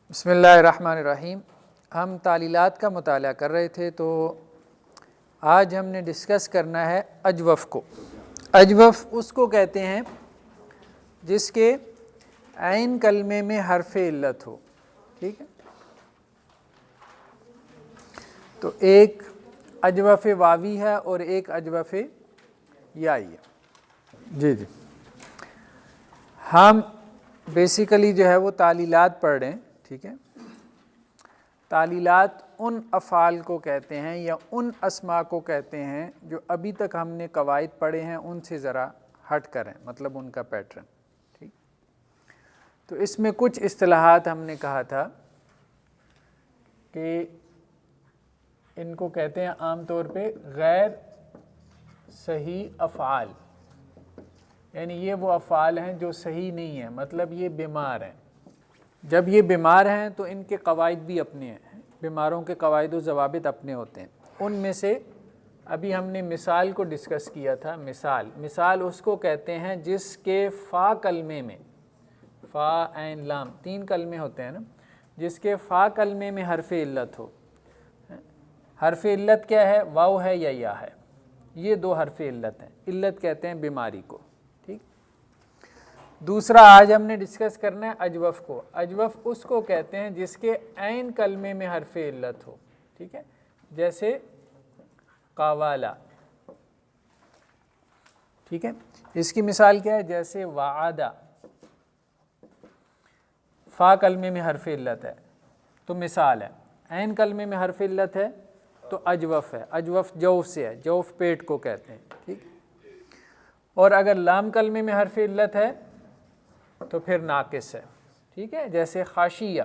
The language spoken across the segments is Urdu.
بسم اللہ الرحمن الرحیم۔ ہم تعلیلات کا مطالعہ کر رہے تھے، تو آج ہم نے ڈسکس کرنا ہے اجوف کو۔ اجوف اس کو کہتے ہیں جس کے عین کلمے میں حرف علت ہو، ٹھیک ہے؟ تو ایک اجوف واوی ہے اور ایک اجوف یائی ہے۔ جی ہم بیسیکلی جو ہے وہ تعلیلات پڑھ رہے ہیں، ٹھیک ہے؟ تعلیلات ان افعال کو کہتے ہیں یا ان اسماء کو کہتے ہیں جو ابھی تک ہم نے قواعد پڑھے ہیں ان سے ذرا ہٹ کر ہیں، مطلب ان کا پیٹرن، ٹھیک؟ تو اس میں کچھ اصطلاحات ہم نے کہا تھا کہ ان کو کہتے ہیں عام طور پہ غیر صحیح افعال، یعنی یہ وہ افعال ہیں جو صحیح نہیں ہیں، مطلب یہ بیمار ہیں۔ جب یہ بیمار ہیں تو ان کے قواعد بھی اپنے ہیں، بیماروں کے قواعد و ضوابط اپنے ہوتے ہیں۔ ان میں سے ابھی ہم نے مثال کو ڈسکس کیا تھا۔ مثال اس کو کہتے ہیں جس کے فا کلمے میں، فا عین لام تین کلمے ہوتے ہیں نا، جس کے فا کلمے میں حرف علت ہو۔ حرف علت کیا ہے؟ واو ہے یا یا ہے، یہ دو حرف علت ہیں۔ علت کہتے ہیں بیماری کو، ٹھیک؟ دوسرا آج ہم نے ڈسکس کرنا ہے اجوف کو۔ اجوف اس کو کہتے ہیں جس کے عین کلمے میں حرف علت ہو، ٹھیک ہے؟ جیسے قوالا، ٹھیک ہے؟ اس کی مثال کیا ہے؟ جیسے وعدہ، فا کلمے میں حرف علت ہے تو مثال ہے، عین کلمے میں حرف علت ہے تو اجوف ہے۔ اجوف جوف سے ہے، جوف پیٹ کو کہتے ہیں، ٹھیک؟ اور اگر لام کلمے میں حرف علت ہے تو پھر ناقص ہے، ٹھیک ہے؟ جیسے خاشیہ،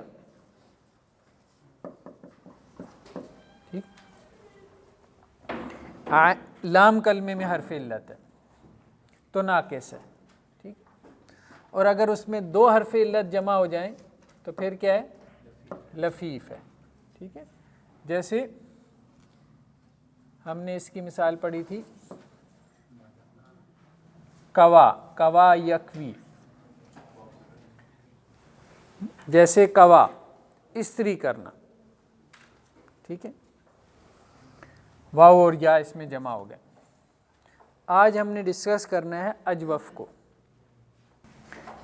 ٹھیک؟ لام کلمے میں حرف علت ہے تو ناقص ہے، ٹھیک؟ اور اگر اس میں دو حرف علت جمع ہو جائیں تو پھر کیا ہے؟ لفیف ہے، ٹھیک ہے؟ جیسے ہم نے اس کی مثال پڑھی تھی کوا، کوا یکوی، جیسے کوا استری کرنا، ٹھیک ہے؟ واو اور یا اس میں جمع ہو گئے۔ آج ہم نے ڈسکس کرنا ہے اجوف کو،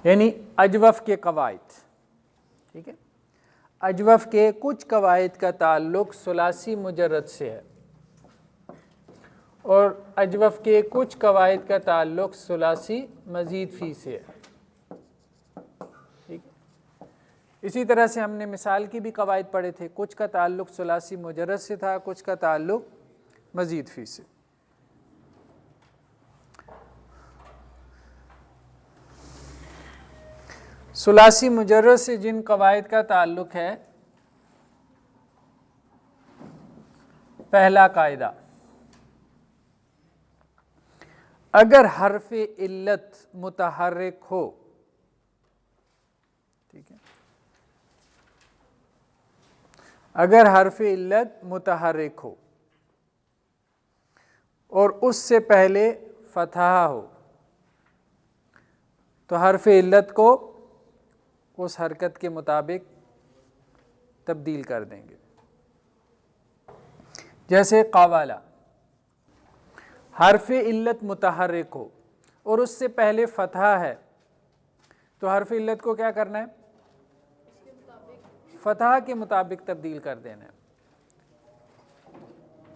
یعنی اجوف کے قواعد، ٹھیک ہے؟ اجوف کے کچھ قواعد کا تعلق ثلاثی مجرد سے ہے اور اجوف کے کچھ قواعد کا تعلق ثلاثی مزید فی سے ہے، ٹھیک؟ اسی طرح سے ہم نے مثال کی بھی قواعد پڑھے تھے، کچھ کا تعلق ثلاثی مجرد سے تھا، کچھ کا تعلق مزید فی سے۔ ثلاثی مجرد سے جن قواعد کا تعلق ہے، پہلا قاعدہ، اگر حرف علت متحرک ہو، ٹھیک ہے؟ اگر حرف علت متحرک ہو اور اس سے پہلے فتحہ ہو تو حرف علت کو اس حرکت کے مطابق تبدیل کر دیں گے۔ جیسے قوالا، حرف علت متحرک ہو اور اس سے پہلے فتحہ ہے تو حرف علت کو کیا کرنا ہے؟ فتحہ کے مطابق تبدیل کر دینا ہے۔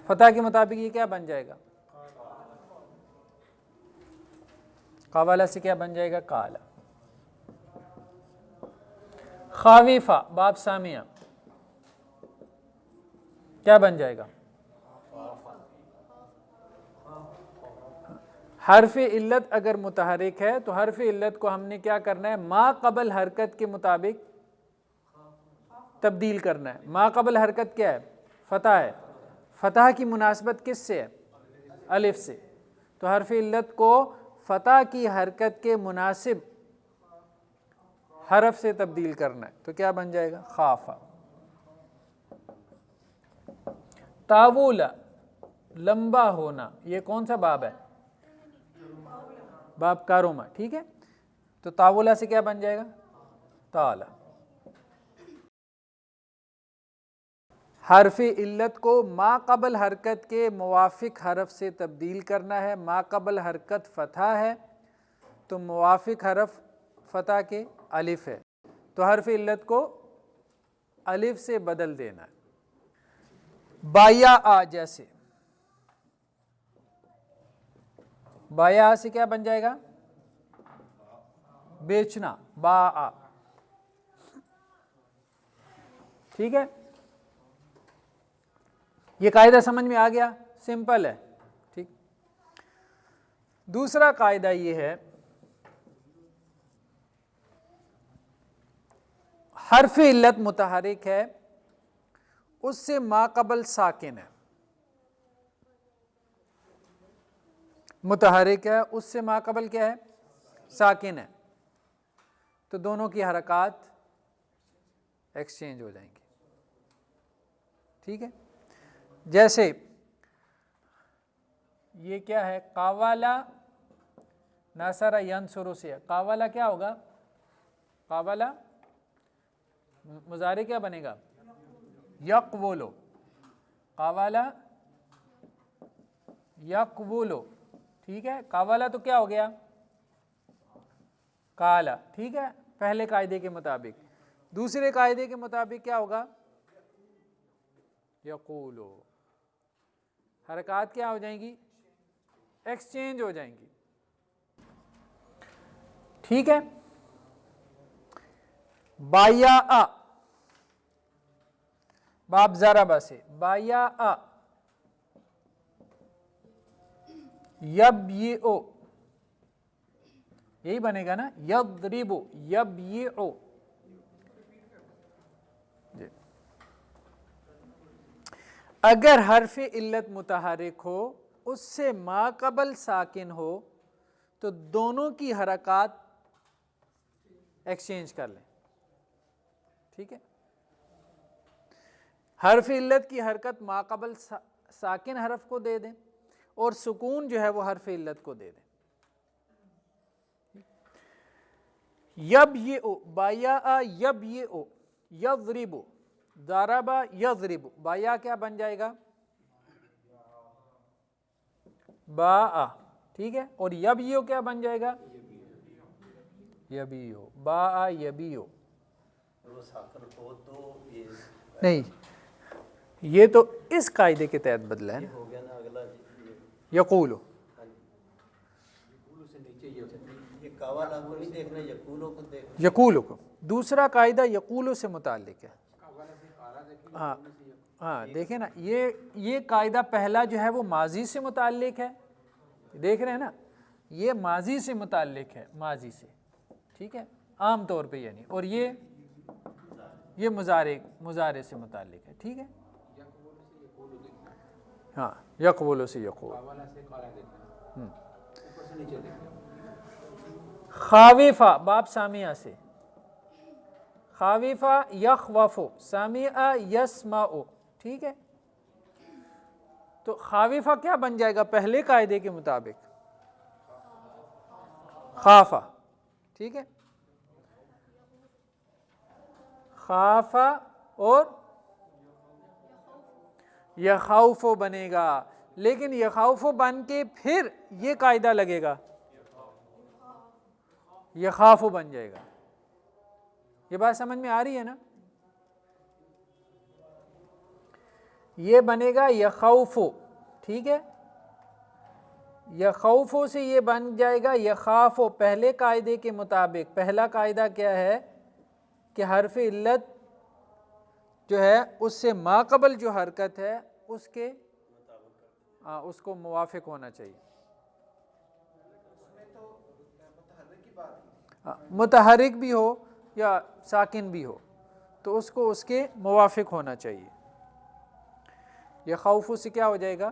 فتحہ کے مطابق یہ کیا بن جائے گا؟ قوالا سے کیا بن جائے گا؟ قالا۔ خاویفہ، باب سامیہ، کیا بن جائے گا؟ حرف علت اگر متحرک ہے تو حرف علت کو ہم نے کیا کرنا ہے؟ ما قبل حرکت کے مطابق تبدیل کرنا ہے۔ ما قبل حرکت کیا ہے؟ فتح ہے۔ فتح کی مناسبت کس سے ہے؟ الف سے، تو حرف علت کو فتح کی حرکت کے مناسب حرف سے تبدیل کرنا ہے تو کیا بن جائے گا؟ خافا۔ طاولا، لمبا ہونا، یہ کون سا باب ہے؟ باب کاروما، ٹھیک ہے؟ تو طاولا سے کیا بن جائے گا؟ تالا۔ حرف علت کو ما قبل حرکت کے موافق حرف سے تبدیل کرنا ہے. ما قبل حرکت فتح ہے تو موافق حرف فتح کے الف ہے، تو حرف علت کو الف سے بدل دینا ہے. بایا آ، جیسے بایا آ سے کیا بن جائے گا؟ بیچنا، با آ. ٹھیک ہے، یہ قاعدہ سمجھ میں آ گیا؟ سمپل ہے. ٹھیک، دوسرا قاعدہ یہ ہے، حرف علت متحرک ہے، اس سے ما قبل ساکن ہے. متحرک ہے، اس سے ما قبل کیا ہے؟ ساکن ہے. تو دونوں کی حرکات ایکسچینج ہو جائیں گی. ٹھیک ہے، جیسے یہ کیا ہے؟ قاوالا ناصر ینصر سے. قاوالا کیا ہوگا؟ قاوالا مضارع کیا بنے گا؟ یقولو. قاوالا یقولو. ٹھیک ہے، قاوالا تو کیا ہو گیا؟ کالا. ٹھیک ہے، پہلے قاعدے کے مطابق. دوسرے قاعدے کے مطابق کیا ہوگا؟ یقولو. حرکات کیا ہو جائیں گی؟ ایکسچینج ہو جائیں گی. ٹھیک ہے، بایا آ، باب ضربہ سے. بایا آ یب یہ او، یہی بنے گا نا؟ یضرب یب یہ او. اگر حرف علت متحرک ہو، اس سے ما قبل ساکن ہو، تو دونوں کی حرکات ایکسچینج کر لیں. ٹھیک ہے، حرف علت کی حرکت ما قبل ساکن حرف کو دے دیں، اور سکون جو ہے وہ حرف علت کو دے دیں. یب یہ او، بایا آ یب یہ او، یضرب ضربا یضرب. بایا کیا بن جائے گا؟ با آ. ٹھیک ہے، اور یبیو کیا بن جائے گا؟ یبیو. با آ یبیو. نہیں، یہ تو اس قاعدے کے تحت بدلا ہے نا. یقولو. یقولو کو دوسرا قاعدہ یقولو سے متعلق ہے. ہاں ہاں، دیکھیں نا، یہ قاعدہ پہلا جو ہے وہ ماضی سے متعلق ہے. دیکھ رہے ہیں نا، یہ ماضی سے متعلق ہے، ماضی سے. ٹھیک ہے، عام طور پہ یعنی، اور یہ مضارع سے متعلق ہے. ٹھیک ہے، ہاں، یقولو سے یقول. خاوفہ باب سامعہ سے. خاوفہ یخوفو، سامعہ یسمعو. ٹھیک ہے، تو خاوفہ کیا بن جائے گا پہلے قاعدے کے مطابق؟ خافہ. ٹھیک ہے، خافہ اور یخوفو بنے گا، لیکن یخوفو بن کے پھر یہ قاعدہ لگے گا، یخافو بن جائے گا. یہ بات سمجھ میں آ رہی ہے نا؟ یہ بنے گا یخوفو. ٹھیک ہے، یخوفو سے یہ بن جائے گا یخافو پہلے قاعدے کے مطابق. پہلا قاعدہ کیا ہے کہ حرف علت جو ہے اس سے ما قبل جو حرکت ہے اس کو موافق ہونا چاہیے. متحرک بھی ہو یا ساکن بھی ہو تو اس کو اس کے موافق ہونا چاہیے. یخوفو سے کیا ہو جائے گا؟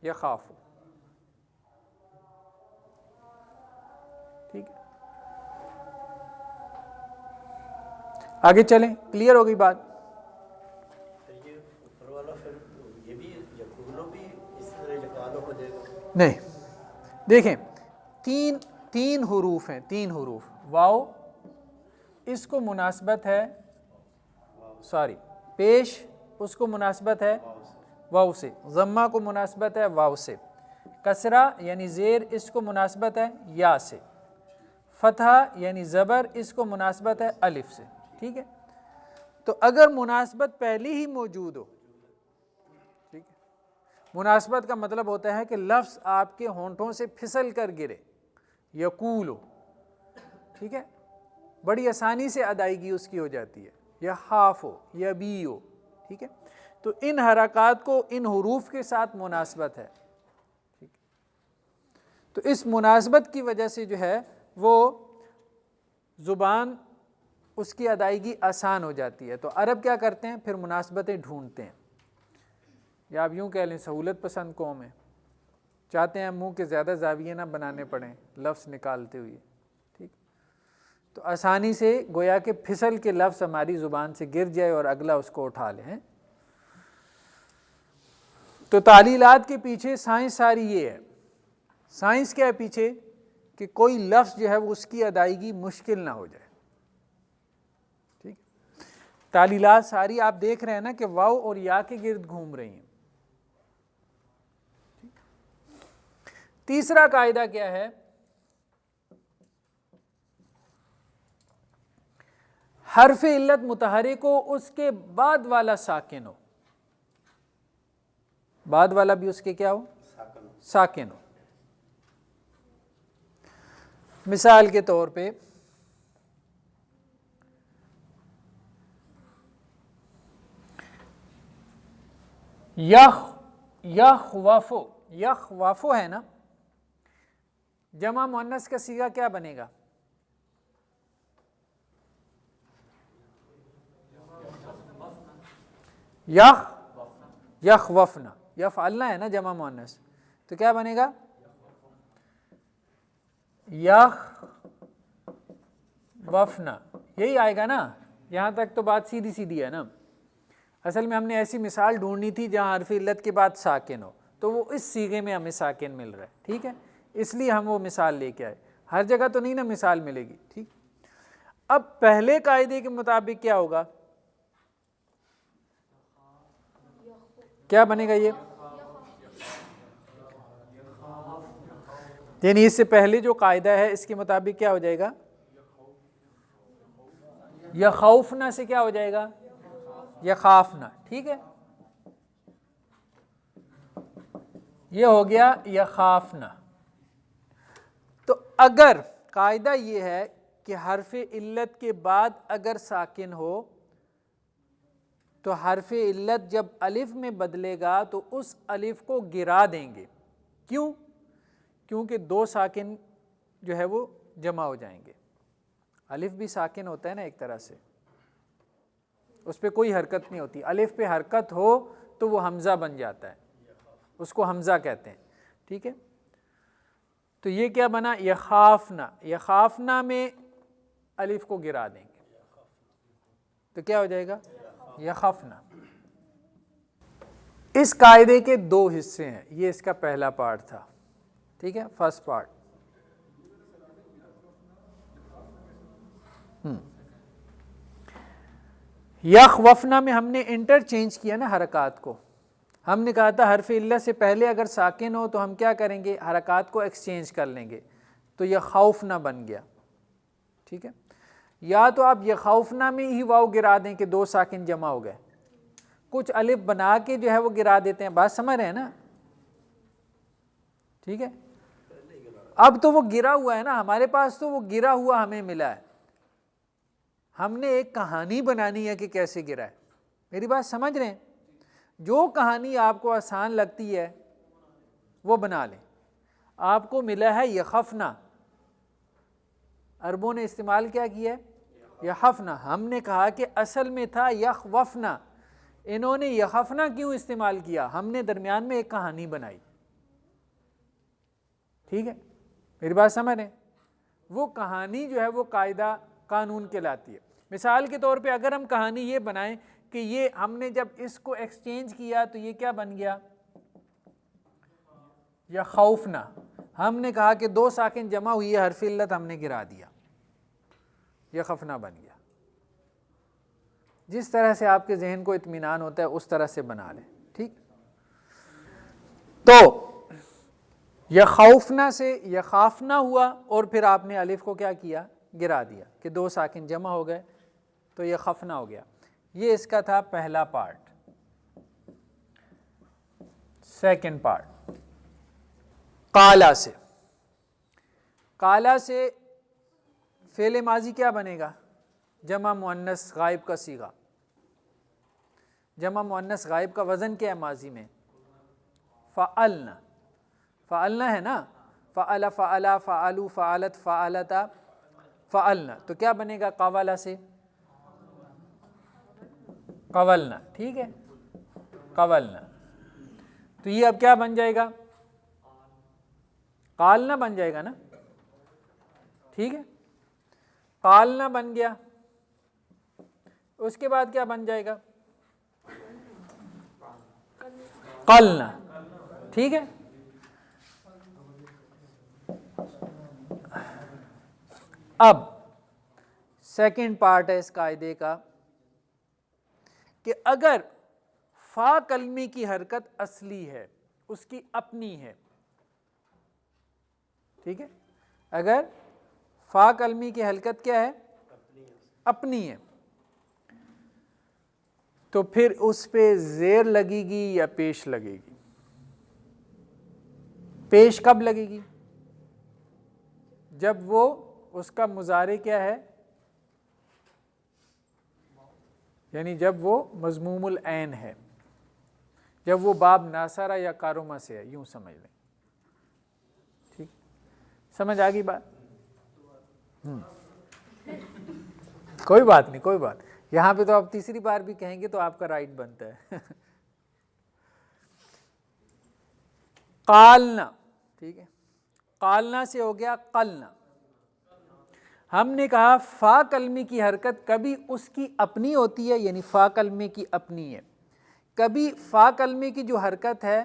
یخافو. ٹھیک ہے، آگے چلیں. کلیئر ہو گئی بات؟ نہیں، دیکھیں، تین حروف ہیں، 3 حروف. واو اس کو مناسبت ہے پیش اس کو مناسبت ہے واو سے، ضمہ کو مناسبت ہے واو سے، کسرہ یعنی زیر اس کو مناسبت ہے یا سے، فتحہ یعنی زبر اس کو مناسبت ہے الف سے، ٹھیک ہے؟ تو اگر مناسبت پہلی ہی موجود ہو، ٹھیک ہے، مناسبت کا مطلب ہوتا ہے کہ لفظ آپ کے ہونٹوں سے پھسل کر گرے، یقول ہو، ٹھیک ہے، بڑی آسانی سے ادائیگی اس کی ہو جاتی ہے، یا خاف ہو یا بی ہو، ٹھیک ہے، تو ان حرکات کو ان حروف کے ساتھ مناسبت ہے، ٹھیک ہے، تو اس مناسبت کی وجہ سے جو ہے وہ زبان اس کی ادائیگی آسان ہو جاتی ہے۔ تو عرب کیا کرتے ہیں؟ پھر مناسبتیں ڈھونڈتے ہیں، یا آپ یوں کہہ لیں سہولت پسند قوم ہے، چاہتے ہیں منہ کے زیادہ زاویے نہ بنانے پڑیں لفظ نکالتے ہوئے، ٹھیک، تو آسانی سے گویا کہ پھسل کے لفظ ہماری زبان سے گر جائے اور اگلا اس کو اٹھا لیں۔ تو تعلیلات کے پیچھے سائنس ساری یہ ہے، سائنس کیا ہے پیچھے؟ کہ کوئی لفظ جو ہے وہ اس کی ادائیگی مشکل نہ ہو جائے، ٹھیک، تعلیلات ساری آپ دیکھ رہے ہیں نا کہ واو اور یا کے گرد گھوم رہی ہیں۔ تیسرا قاعدہ کیا ہے؟ حرف علت متحرک ہو، اس کے بعد والا ساکن ہو، بعد والا بھی اس کے کیا ہو؟ ساکن ہو۔ مثال کے طور پہ یخوفو، یخوفو ہے نا، جمع مؤنث کا صیغہ کیا بنے گا؟ یخوفنا، یفعلنا ہے نا جمع مؤنث، تو کیا بنے گا؟ یخوفنا، یہی آئے گا نا، یہاں تک تو بات سیدھی سیدھی ہے نا۔ اصل میں ہم نے ایسی مثال ڈھونڈنی تھی جہاں حرف علت کے بعد ساکن ہو، تو وہ اس صیغے میں ہمیں ساکن مل رہا ہے، ٹھیک ہے، اس لیے ہم وہ مثال لے کے آئے، ہر جگہ تو نہیں نا مثال ملے گی، ٹھیک۔ اب پہلے قاعدے کے مطابق کیا ہوگا؟ کیا بنے گا یہ؟ یعنی اس سے پہلے جو قاعدہ ہے اس کے مطابق کیا ہو جائے گا؟ یخوفنا سے کیا ہو جائے گا؟ یخافنا، ٹھیک ہے، یہ ہو گیا یخافنا۔ تو اگر قاعدہ یہ ہے کہ حرف علت کے بعد اگر ساکن ہو تو حرف علت جب الف میں بدلے گا تو اس الف کو گرا دیں گے، کیوں؟ کیونکہ دو ساکن جو ہے وہ جمع ہو جائیں گے، الف بھی ساکن ہوتا ہے نا ایک طرح سے، اس پہ کوئی حرکت نہیں ہوتی، الف پہ حرکت ہو تو وہ حمزہ بن جاتا ہے، اس کو حمزہ کہتے ہیں، ٹھیک ہے۔ تو یہ کیا بنا؟ یخافنا، یخافنا میں الف کو گرا دیں گے تو کیا ہو جائے گا؟ یخافنا۔ اس قاعدے کے دو حصے ہیں، یہ اس کا پہلا پارٹ تھا، ٹھیک ہے، فرسٹ پارٹ۔ یخوفنا میں ہم نے انٹرچینج کیا نا حرکات کو، ہم نے کہا تھا حرف علت سے پہلے اگر ساکن ہو تو ہم کیا کریں گے؟ حرکات کو ایکسچینج کر لیں گے، تو یخوفنا بن گیا، ٹھیک ہے۔ یا تو آپ یخوفنا میں ہی واو گرا دیں کہ دو ساکن جمع ہو گئے، کچھ الف بنا کے جو ہے وہ گرا دیتے ہیں، بات سمجھ رہے ہیں نا، ٹھیک ہے۔ اب تو وہ گرا ہوا ہے نا ہمارے پاس، تو وہ گرا ہوا ہمیں ملا ہے، ہم نے ایک کہانی بنانی ہے کہ کیسے گرا ہے، میری بات سمجھ رہے ہیں؟ جو کہانی آپ کو آسان لگتی ہے وہ بنا لیں۔ آپ کو ملا ہے یخفنا، عربوں نے استعمال کیا کیا ہے؟ یخفنا، ہم نے کہا کہ اصل میں تھا یخوفنا، انہوں نے یخفنا کیوں استعمال کیا؟ ہم نے درمیان میں ایک کہانی بنائی، ٹھیک ہے، میری بات سمجھ رہے ہیں؟ وہ کہانی جو ہے وہ قاعدہ قانون کہلاتی ہے۔ مثال کے طور پہ اگر ہم کہانی یہ بنائیں کہ یہ ہم نے جب اس کو ایکسچینج کیا تو یہ کیا بن گیا؟ یخوفنا، ہم نے کہا کہ دو ساکن جمع ہوئی ہے، حرف علت ہم نے گرا دیا، یخفنا بن گیا، جس طرح سے آپ کے ذہن کو اطمینان ہوتا ہے اس طرح سے بنا لیں، ٹھیک۔ تو یخوفنا سے یخافنا ہوا اور پھر آپ نے الف کو کیا کیا، گرا دیا کہ دو ساکن جمع ہو گئے تو یخفنا ہو گیا۔ یہ اس کا تھا پہلا پارٹ۔ سیکنڈ پارٹ قالا سے، قالا سے فعل ماضی کیا بنے گا، جمع مؤنث غائب کا صیغہ۔ جمع مؤنث غائب کا وزن کیا ہے ماضی میں، فعلنا، فعلنا ہے نا، فعل فعلا فعلوا فعلت فعلتا فعلنا، تو کیا بنے گا قوالا سے، قولنا، ٹھیک ہے، قولنا۔ تو یہ اب کیا بن جائے گا، قالنا بن جائے گا نا، ٹھیک ہے، قالنا بن گیا۔ اس کے بعد کیا بن جائے گا، قلنا، ٹھیک ہے۔ اب سیکنڈ پارٹ ہے اس قاعدے کا کہ اگر فا کلمی کی حرکت اصلی ہے، اس کی اپنی ہے، ٹھیک ہے، اگر فا کلمی کی حرکت کیا ہے، اپنی ہے، تو پھر اس پہ زیر لگے گی یا پیش لگے گی، پیش کب لگے گی، جب وہ اس کا مضارع کیا ہے، یعنی جب وہ مضموم العین ہے، جب وہ باب ناصرہ یا کارما سے ہے، یوں سمجھ لیں، ٹھیک، سمجھ آ گئی بات؟ کوئی بات نہیں، کوئی بات، یہاں پہ تو آپ تیسری بار بھی کہیں گے تو آپ کا رائٹ بنتا ہے۔ قالنا، ٹھیک ہے، قالنا سے ہو گیا قلنا۔ ہم نے کہا فا کلمے کی حرکت کبھی اس کی اپنی ہوتی ہے، یعنی فا کلمے کی اپنی ہے، کبھی فا کلمے کی جو حرکت ہے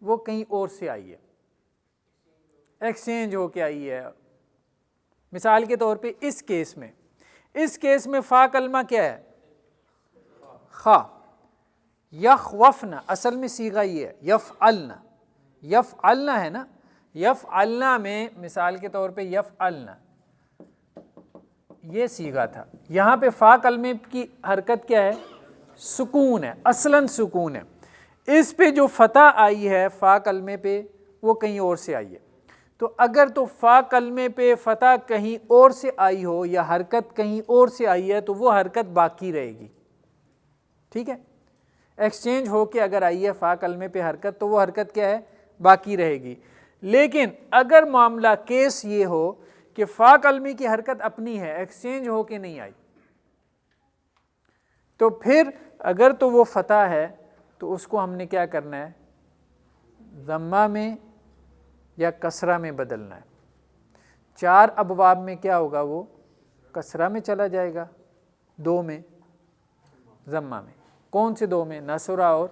وہ کہیں اور سے آئی ہے، ایکسچینج ہو کے آئی ہے۔ مثال کے طور پہ اس کیس میں فا کلمہ کیا ہے، خا، یخوفنا، اصل میں صیغہ یہ ہے یفعلنا، یفعلنا ہے نا، یفعلنا میں مثال کے طور پہ یفعلنا یہ صیغہ تھا، یہاں پہ فا کلمے کی حرکت کیا ہے، سکون ہے، اصلاً سکون ہے، اس پہ جو فتح آئی ہے فا کلمے پہ وہ کہیں اور سے آئی ہے۔ تو اگر تو فا کلمے پہ فتح کہیں اور سے آئی ہو یا حرکت کہیں اور سے آئی ہے تو وہ حرکت باقی رہے گی، ٹھیک ہے، ایکسچینج ہو کے اگر آئی ہے فا کلمے پہ حرکت تو وہ حرکت کیا ہے، باقی رہے گی۔ لیکن اگر معاملہ کیس یہ ہو کہ فا کلمے کی حرکت اپنی ہے، ایکسچینج ہو کے نہیں آئی، تو پھر اگر تو وہ فتح ہے تو اس کو ہم نے کیا کرنا ہے، ضمہ میں یا کسرہ میں بدلنا ہے۔ چار ابواب میں کیا ہوگا، وہ کسرہ میں چلا جائے گا، دو میں ضمہ میں۔ کون سے دو میں، ناصرہ اور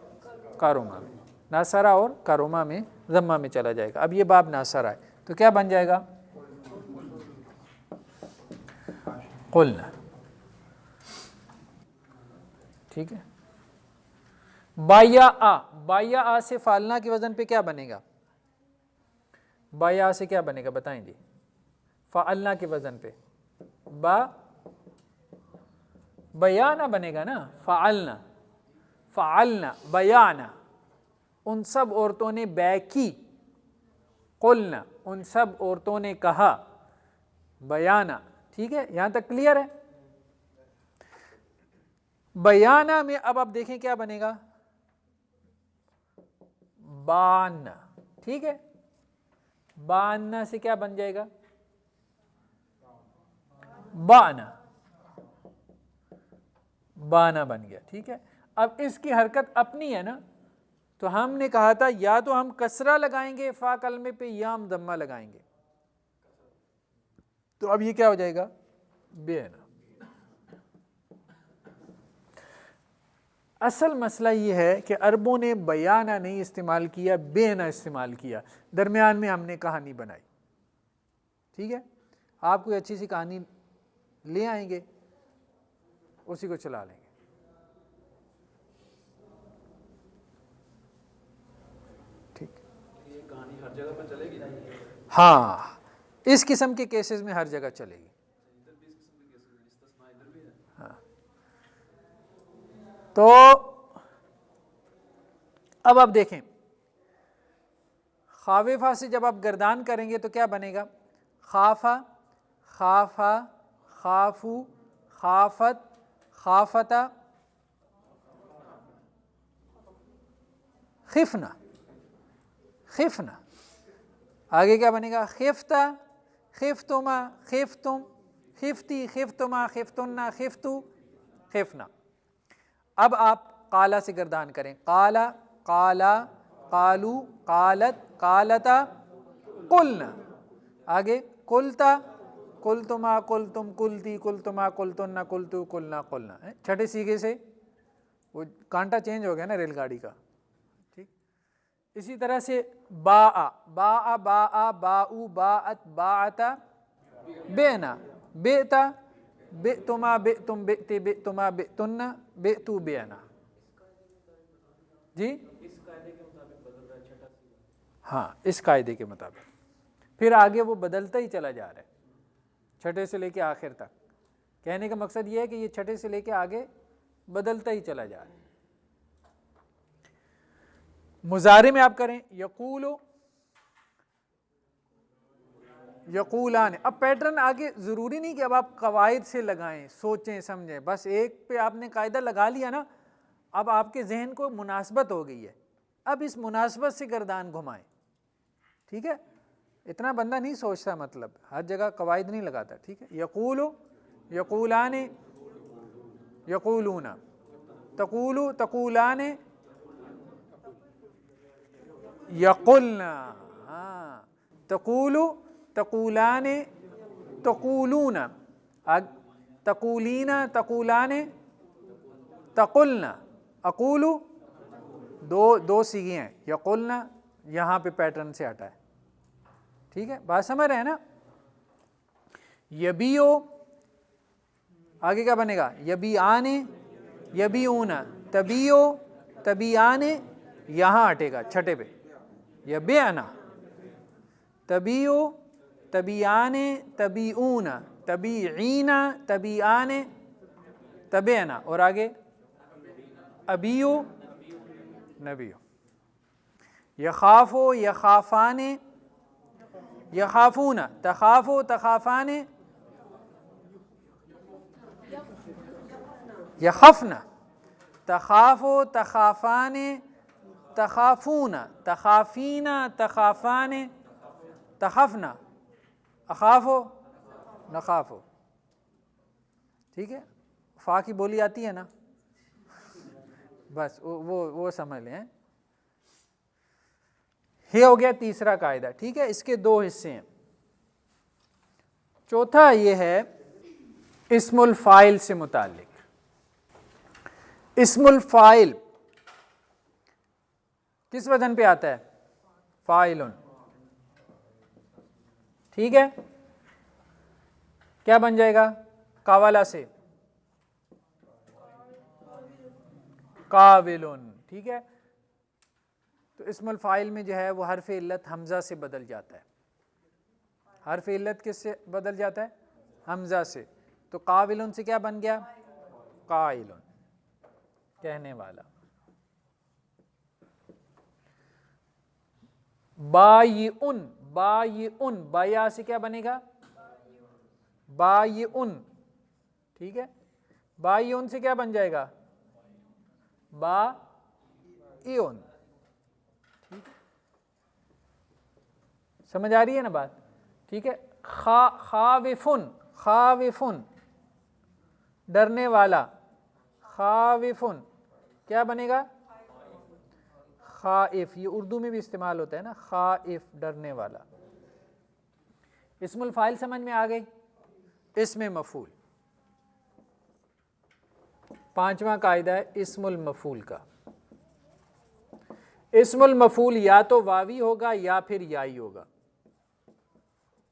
کاروما میں، ناصرہ اور کاروما میں ضمہ میں چلا جائے گا۔ اب یہ باب ناصرہ ہے تو کیا بن جائے گا، قلنا، ٹھیک ہے۔ بایا آ سے فالنا کے وزن پہ کیا بنے گا، بایا سے کیا بنے گا بتائیں جی، فعلنا کے وزن پہ بیانا بنے گا نا، فعلنا بیانا، ان سب عورتوں نے بے کی، قلنا ان سب عورتوں نے کہا، بیانا، ٹھیک ہے، یہاں تک کلیئر ہے۔ بیانا میں اب آپ دیکھیں کیا بنے گا، بانا، ٹھیک ہے، بانا سے کیا بن جائے گا، بانا، بانا بن گیا، ٹھیک ہے۔ اب اس کی حرکت اپنی ہے نا، تو ہم نے کہا تھا یا تو ہم کسرہ لگائیں گے فا کلمے پہ یا ہم ضمہ لگائیں گے، تو اب یہ کیا ہو جائے گا، بینا۔ اصل مسئلہ یہ ہے کہ عربوں نے بیانہ نہیں استعمال کیا، بینا استعمال کیا، درمیان میں ہم نے کہانی بنائی، ٹھیک ہے۔ آپ کوئی اچھی سی کہانی لے آئیں گے، اسی کو چلا لیں گے۔ جگہ پہ چلے گی نا. ہاں اس قسم کے کیسز میں ہر جگہ چلے گی. ہاں تو اب آپ دیکھیں خاوفہ سے جب آپ گردان کریں گے تو کیا بنے گا؟ خافا، خافا، خافو، خافت، خافتا، خفنا، خفنا. آگے کیا بنے گا؟ خفتا، خفتما، خفتم، خفتی، خفتما، خفتنا، خفتو، خفنا. اب آپ قالا سے گردان کریں. قالا، قالا، قالو، قالت، قالتا، قلنا. آگے قلتا، قلتما، قلتم، قلتی، قلتما، قلتن، قلتو، قلنا، قلنا. چھٹے سیغے سے وہ کانٹا چینج ہو گیا نا ریل گاڑی کا. ٹھیک اسی طرح سے باء، باء، باء، باؤ، باءت، باعتا، بئنا، بئتا، بئتما، بئتم، بئتی، بئتما، بئتن، بئتو، بئنا. جی ہاں اس قاعدے کے مطابق. پھر آگے وہ بدلتا ہی چلا جا رہا ہے چھٹے سے لے کے آخر تک. کہنے کا مقصد یہ ہے کہ یہ چھٹے سے لے کے آگے بدلتا ہی چلا جا رہا ہے. مضارع میں آپ کریں یقولو، یقولان. اب پیٹرن آگے ضروری نہیں کہ اب آپ قواعد سے لگائیں، سوچیں سمجھیں، بس ایک پہ آپ نے قاعدہ لگا لیا نا، اب آپ کے ذہن کو مناسبت ہو گئی ہے، اب اس مناسبت سے گردان گھمائیں. ٹھیک ہے، اتنا بندہ نہیں سوچتا، مطلب ہر جگہ قواعد نہیں لگاتا. ٹھیک ہے، یقولو، یقولان، یقولون، تقولو، تقولان، یقلنا. ہاں تقولو، تقولان، تقولون، تقولین، تقولان، تقلنا. اقولو دو صیغے ہیں، یقلنا یہاں پہ پیٹرن سے ہٹا ہے. ٹھیک ہے بات سمجھ رہے ہیں نا؟ یبیو آگے کیا بنے گا؟ یبیعان، یبیعون، تبیو، تبیعان، یہاں ہٹے گا چھٹے پہ. یبیعنا، تبیو، تبیعان، تبیعون، تبیعین، تبیعان، تبعنا. اور آگے ابیو، نبیو. یخافو، یخافان، یخافون، تخافو، تخافان، یخفن، تخافو، تخافان، تخافون، تخافین، تخافان، تخفنا، اخافو، نخافو. ٹھیک ہے، فا کی بولی آتی ہے نا، بس وہ سمجھ لیں. یہ ہو گیا تیسرا قاعدہ. ٹھیک ہے، اس کے دو حصے ہیں. چوتھا یہ ہے اسم الفاعل سے متعلق. اسم الفاعل کس وزن پہ آتا ہے؟ فاعلن. ٹھیک ہے، کیا بن جائے گا؟ قاولا سے قاولن. ٹھیک ہے، تو اسم الفاعل میں جو ہے وہ حرف علت حمزہ سے بدل جاتا ہے. حرف علت کس سے بدل جاتا ہے؟ حمزہ سے. تو قاولن سے کیا بن گیا؟ قائلن، کہنے والا. بایعن، بایعن، بایا سے کیا بنے گا؟ بایعن. ٹھیک ہے، بایعن سے کیا بن جائے گا؟ بائعن. سمجھ آ رہی ہے نا بات؟ ٹھیک ہے. خاوفن، خاوفن ڈرنے والا. خاوفن کیا بنے گا؟ خائف. یہ اردو میں بھی استعمال ہوتا ہے نا، خائف ڈرنے والا. اسم الفاعل سمجھ میں آ گئی. اسم مفعول. پانچواں قاعدہ ہے اسم المفعول کا. اسم المفعول یا تو واوی ہوگا یا پھر یائی ہوگا.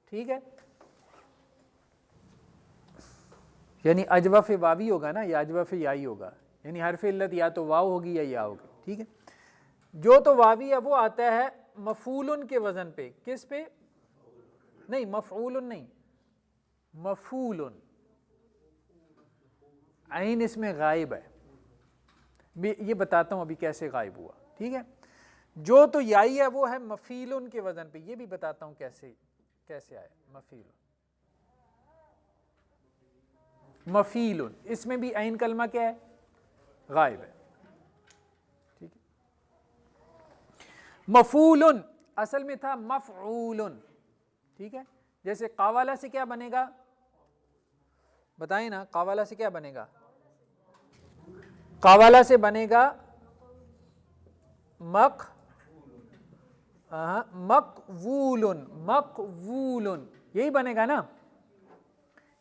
ٹھیک ہے، یعنی اجوف واوی ہوگا نا یا اجوف یائی ہوگا، یعنی حرف علت یا تو واو ہوگی یا یا ہوگی. ٹھیک ہے، جو تو واوی ہے وہ آتا ہے مفعول کے وزن پہ. کس پہ؟ نہیں مفعول نہیں، مفعول. عین اس میں غائب ہے، یہ بتاتا ہوں ابھی کیسے غائب ہوا. ٹھیک ہے، جو تو یائی ہے وہ ہے مفعول کے وزن پہ، یہ بھی بتاتا ہوں کیسے آیا مفعول. مفعول اس میں بھی عین کلمہ کیا ہے؟ غائب ہے. ٹھیک ہے، مفعول اصل میں تھا مفعول. ٹھیک ہے، جیسے قاوالہ سے کیا بنے گا؟ بتائیں نا، قاوالہ سے کیا بنے گا؟ قاوالہ سے بنے گا مقوول. مقوول یہی بنے گا نا،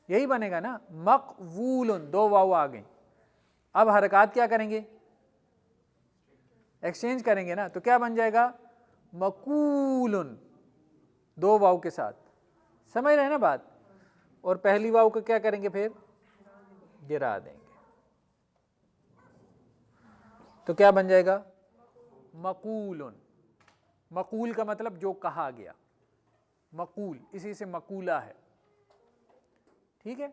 یہی بنے گا نا، مقوول. دو واو آ گئیں. اب حرکات کیا کریں گے؟ ایکسچینج کریں گے نا، تو کیا بن جائے گا؟ مقول. دو واو کے ساتھ. سمجھ رہے ہیں نا بات؟ اور پہلی واو کو کیا کریں گے؟ پھر گرا دیں گے. تو کیا بن جائے گا؟ مقول. مقول کا مطلب جو کہا گیا، مقول اسی سے مقولہ ہے. ٹھیک ہے،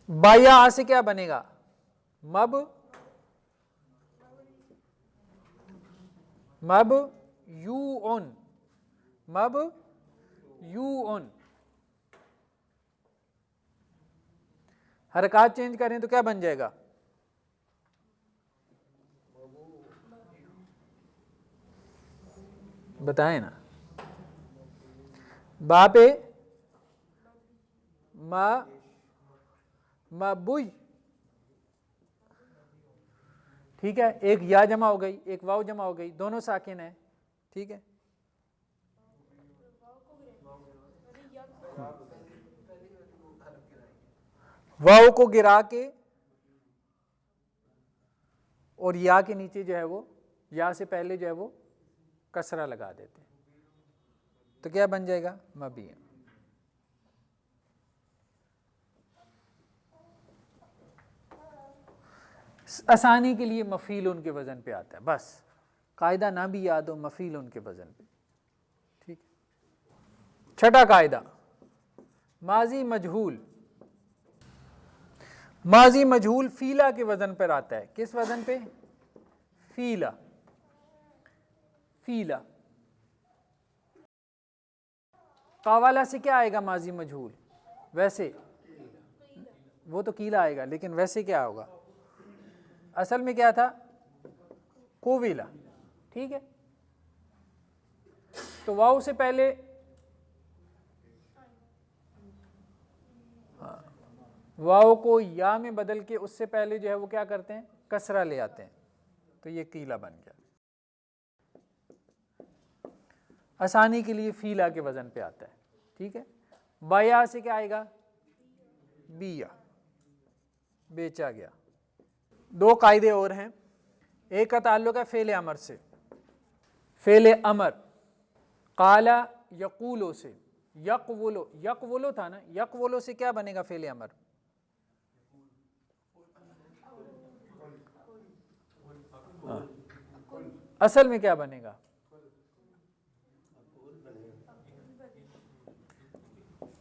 بایا سے کیا بنے گا؟ یوعن. یوعن. حرکات چینج کریں تو کیا بن جائے گا؟ بتائیں نا. با پہ مبوی. ٹھیک ہے، ایک یا جمع ہو گئی، ایک واو جمع ہو گئی، دونوں ساکن ہیں. ٹھیک ہے، واو کو گرا کے اور یا کے نیچے جو ہے وہ، یا سے پہلے جو ہے وہ کسرہ لگا دیتے ہیں. تو کیا بن جائے گا؟ مبی. آسانی کے لیے مفعول ان کے وزن پہ آتا ہے، بس قاعدہ نہ بھی یاد ہو، مفعول ان کے وزن پہ. ٹھیک ہے، چھٹا قاعدہ ماضی مجہول. ماضی مجہول فیلا کے وزن پر آتا ہے. کس وزن پہ؟ فیلا. فیلا. قاوالہ سے کیا آئے گا ماضی مجہول؟ ویسے وہ تو کیلا آئے گا، لیکن ویسے کیا ہوگا؟ اصل میں کیا تھا؟ کوویلا. ٹھیک ہے، تو واو سے پہلے واو کو یا میں بدل کے اس سے پہلے جو ہے وہ کیا کرتے ہیں؟ کسرہ لے آتے ہیں. تو یہ قیلا بن گیا. آسانی کے لیے فیلا کے وزن پہ آتا ہے. ٹھیک ہے، بایا سے کیا آئے گا؟ بیا. بیچا گیا. دو قاعدے اور ہیں. ایک کا تعلق ہے فعل امر سے. فعل امر قالا یقولو سے. یقولو، یقولو تھا نا، یقولو سے کیا بنے گا فعل امر؟ اصل میں کیا بنے گا؟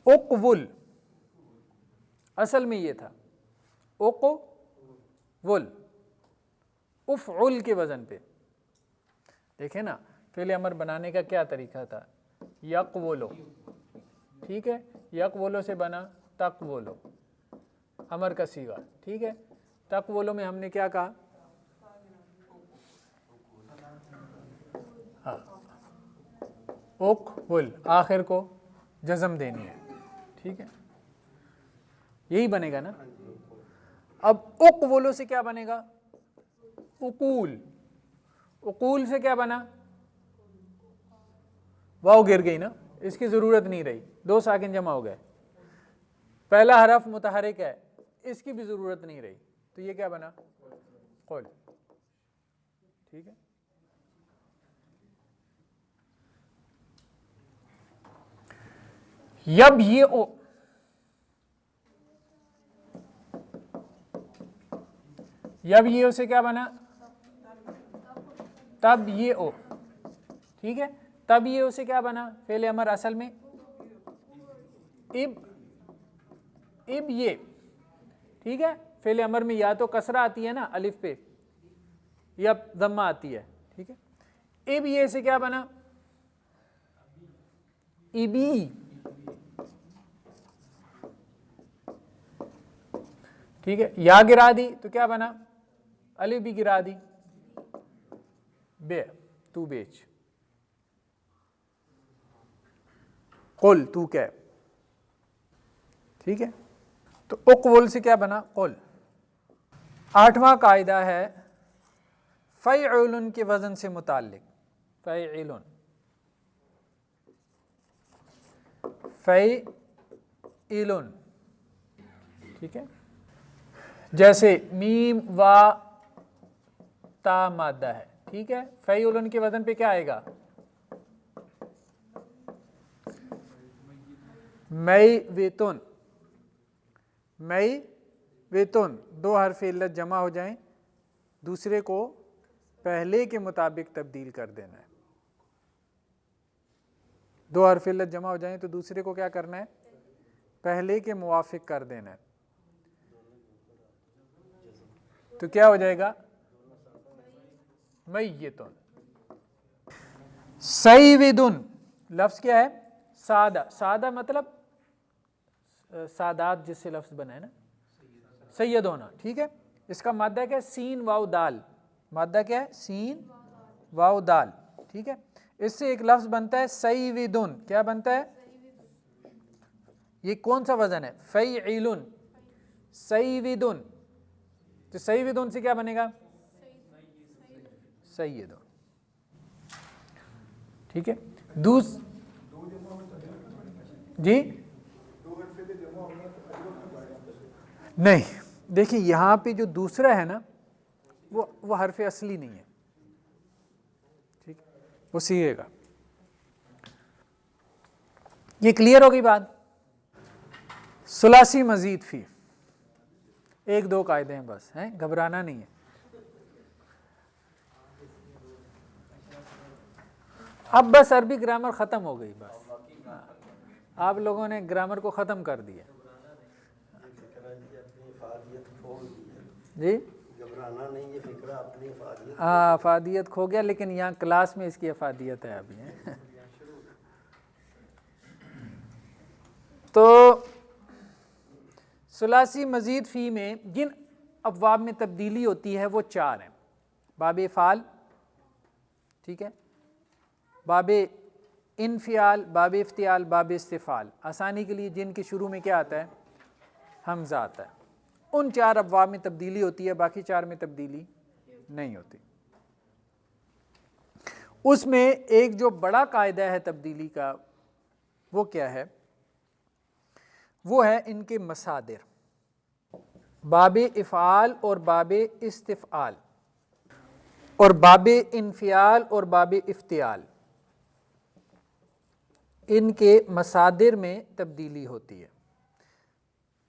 اقول. اصل میں یہ تھا اقول. افعل کے وزن پہ. دیکھیں نا فعل امر بنانے کا کیا طریقہ تھا؟ یقولو. ٹھیک ہے، یقولو سے بنا تقولو، امر کا صیغہ. ٹھیک ہے، تقولو میں ہم نے کیا کہا؟ اقول، آخر کو جزم دینی ہے. ٹھیک ہے، یہی بنے گا نا. اب اقولو سے کیا بنے گا؟ اقول. اقول سے کیا بنا؟ واو گر گئی نا، اس کی ضرورت نہیں رہی، دو ساکن جمع ہو گئے. پہلا حرف متحرک ہے، اس کی بھی ضرورت نہیں رہی، تو یہ کیا بنا؟ قول. ٹھیک ہے، یب یہ او. یب یہ او سے کیا بنا؟ تب یہ او. ٹھیک ہے، تب یہ اسے کیا بنا فعل امر اصل میں اب یہ، ٹھیک ہے، فعل امر میں یا تو کسرہ آتی ہے نا الف پہ یا ضمہ آتی ہے، ٹھیک ہے، اب یہ سے کیا بنا ابی، ٹھیک ہے، یا گرا دی تو کیا بنا الف بھی گرا دی، بے تو بیچ، قل تو کہ، ٹھیک ہے، تو اقول سے کیا بنا قل۔ آٹھواں قاعدہ ہے فعل کے وزن سے متعلق، فعل، فعل، ٹھیک ہے، جیسے میم وا تا مادہ ہے، ٹھیک ہے، فعل کے وزن پہ کیا آئے گا میوتن، میوتن، دو حرف علت جمع ہو جائیں دوسرے کو پہلے کے مطابق تبدیل کر دینا ہے، دو حرف علت جمع ہو جائیں تو دوسرے کو کیا کرنا ہے پہلے کے موافق کر دینا ہے، تو کیا ہو جائے گا میتن۔ سیودن لفظ کیا ہے سادہ، سادہ مطلب سادات جس سے لفظ بنا ہے نا، سید ہونا، ٹھیک ہے، اس کا مادہ کیا ہے سین واو دال، مادہ کیا ہے سین واو دال، ٹھیک ہے، اس سے ایک لفظ بنتا ہے سیودن، کیا بنتا ہے، یہ کون سا وزن ہے فعل، سیودن، تو سیودن سے کیا بنے گا سیدن، ٹھیک ہے، جی نہیں، دیکھیں یہاں پہ جو دوسرا ہے نا وہ حرف اصلی نہیں ہے، ٹھیک، وہ سیگے گا، یہ کلیئر ہوگی بات۔ ثلاثی مزید فی، ایک دو قاعدے ہیں بس، ہیں گھبرانا نہیں ہے، اب بس عربی گرامر ختم ہو گئی، بس آپ لوگوں نے گرامر کو ختم کر دیا، جی گھبرانا نہیں، یہ فکرہ اپنی افادیت، ہاں افادیت کھو گیا، لیکن یہاں کلاس میں اس کی افادیت ہے ابھی تو ثلاثی مزید فی میں جن ابواب میں تبدیلی ہوتی ہے وہ چار ہیں، باب افعال، ٹھیک ہے، باب انفعال، باب افتعال، باب استفعال، آسانی کے لیے جن کے شروع میں کیا آتا ہے حمزہ آتا ہے، ان چار ابواب میں تبدیلی ہوتی ہے، باقی چار میں تبدیلی نہیں ہوتی۔ اس میں ایک جو بڑا قاعدہ ہے تبدیلی کا وہ کیا ہے، وہ ہے ان کے مصادر، باب افعال اور باب استفعال اور باب انفعال اور باب افتعال، ان کے مصادر میں تبدیلی ہوتی ہے،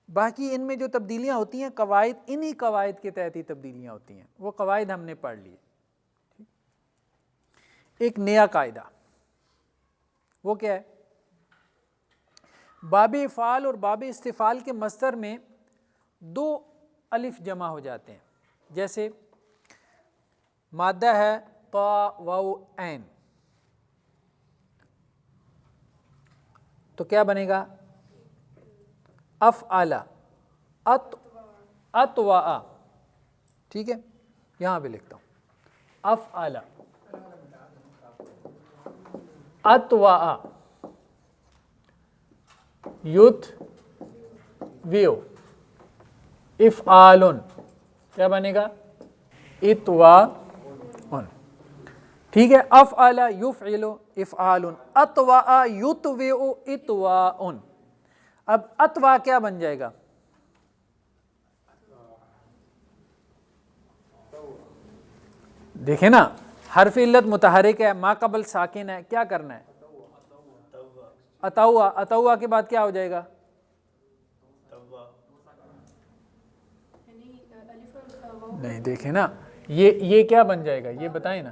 باقی ان میں جو تبدیلیاں ہوتی ہیں قواعد، انہی قواعد کے تحت ہی تبدیلیاں ہوتی ہیں، وہ قواعد ہم نے پڑھ لیے۔ ایک نیا قاعدہ وہ کیا ہے، باب افعال اور باب استفعال کے مصدر میں دو الف جمع ہو جاتے ہیں، جیسے مادہ ہے طا واو عین، تو کیا بنے گا افعل، اتوا، ٹھیک ہے، یہاں پہ لکھتا ہوں افعل، اتوا، یتویو، افعال، کیا بنے گا اتواء، ٹھیک ہے، افعل یفعل افعال، اتوا یتوئ اتواء، اب اتوا کیا بن جائے گا دیکھیں نا، حرف علت متحرک ہے، ما قبل ساکن ہے، کیا کرنا ہے اتوا، اتوا کے بعد کیا ہو جائے گا نہیں، دیکھیں نا یہ کیا بن جائے گا، یہ بتائیں نا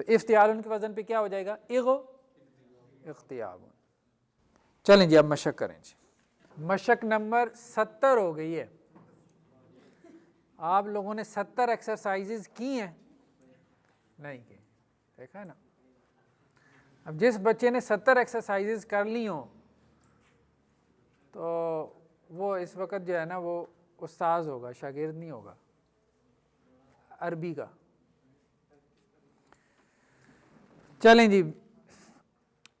تو افتعال کے وزن پہ کیا ہو جائے گا؟ اغتیاب. چلیں جی اب مشق کریں جی. مشق نمبر 70 ہو گئی ہے. آپ لوگوں نے 70 ایکسرسائزز کی ہیں؟ نہیں کی. دیکھا ہے نا. اب جس بچے نے 70 ایکسرسائزز کر لی ہوں تو وہ اس وقت جو ہے نا وہ استاذ ہوگا، شاگرد نہیں ہوگا عربی کا. چلیں جی